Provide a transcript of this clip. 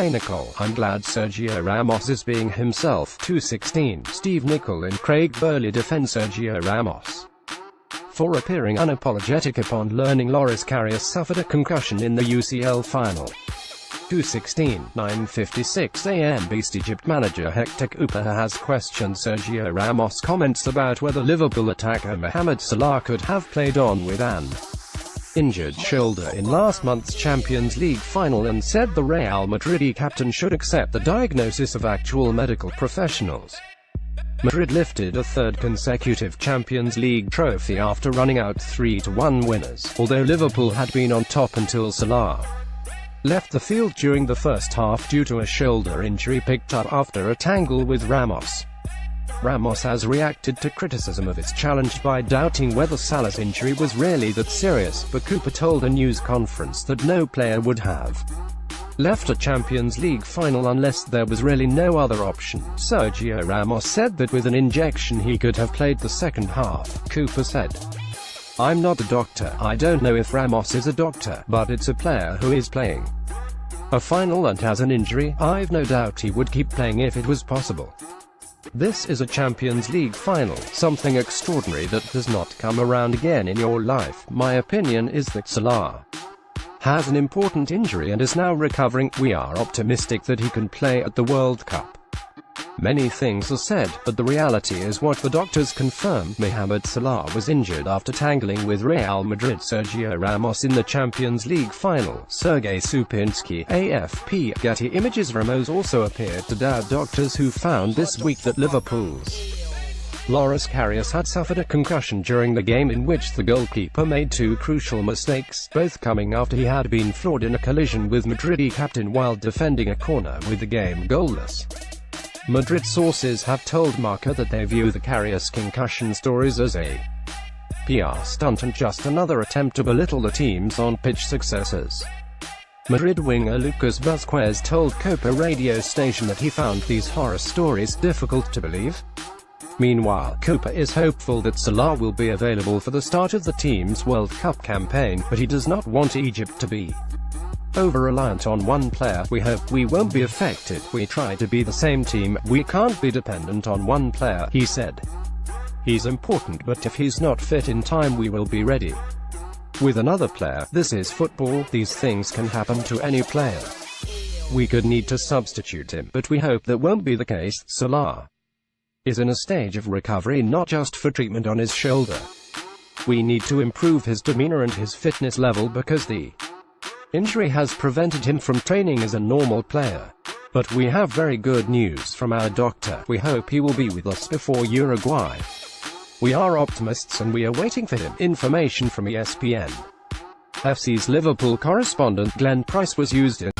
playNicol. I'm glad Sergio Ramos is being himself. 2:16. Steve Nicol and Craig Burley defend Sergio Ramos for appearing unapologetic upon learning Loris Karius suffered a concussion in the UCL final. 2:16. 9:56 am. Beast Egypt manager Hector Cooper has questioned Sergio Ramos' comments about whether Liverpool attacker Mohamed Salah could have played on with an injured shoulder in last month's Champions League final and said the Real Madrid captain should accept the diagnosis of actual medical professionals. Madrid lifted a third consecutive Champions League trophy after running out 3-1 winners, although Liverpool had been on top until Salah left the field during the first half due to a shoulder injury picked up after a tangle with Ramos. Ramos has reacted to criticism of his challenge by doubting whether Salah's injury was really that serious, but Cooper told a news conference that no player would have left a Champions League final unless there was really no other option. Sergio Ramos said that with an injection he could have played the second half. Cooper said, "I'm not a doctor, I don't know if Ramos is a doctor, but it's a player who is playing a final and has an injury. I've no doubt he would keep playing if it was possible. This is a Champions League final, something extraordinary that does not come around again in your life. My opinion is that Salah has an important injury and is now recovering. We are optimistic that he can play at the World Cup. Many things are said, but the reality is what the doctors confirmed. Mohamed Salah was injured after tangling with Real Madrid Sergio Ramos in the Champions League final. Sergei Supinski, AFP. Getty Images. Ramos also appeared to doubt doctors who found this week that Liverpool's Loris Karius had suffered a concussion during the game in which the goalkeeper made two crucial mistakes, both coming after he had been floored in a collision with Madrid captain while defending a corner with the game goalless. Madrid sources have told Marca that they view the Karius concussion stories as a PR stunt and just another attempt to belittle the team's on-pitch successes. Madrid winger Lucas Vázquez told Copa radio station that he found these horror stories difficult to believe. Meanwhile, Cooper is hopeful that Salah will be available for the start of the team's World Cup campaign, but he does not want Egypt to be over-reliant on one player. We hope we won't be affected. We try to be the same team. We can't be dependent on one player, he said. He's important, but if he's not fit in time we will be ready. With another player, this is football, these things can happen to any player. We could need to substitute him, but we hope that won't be the case. Salah is in a stage of recovery, not just for treatment on his shoulder. We need to improve his demeanor and his fitness level because the injury has prevented him from training as a normal player. But we have very good news from our doctor. We hope he will be with us before Uruguay. We are optimists and we are waiting for him. Information from ESPN. FC's Liverpool correspondent Glenn Price was used in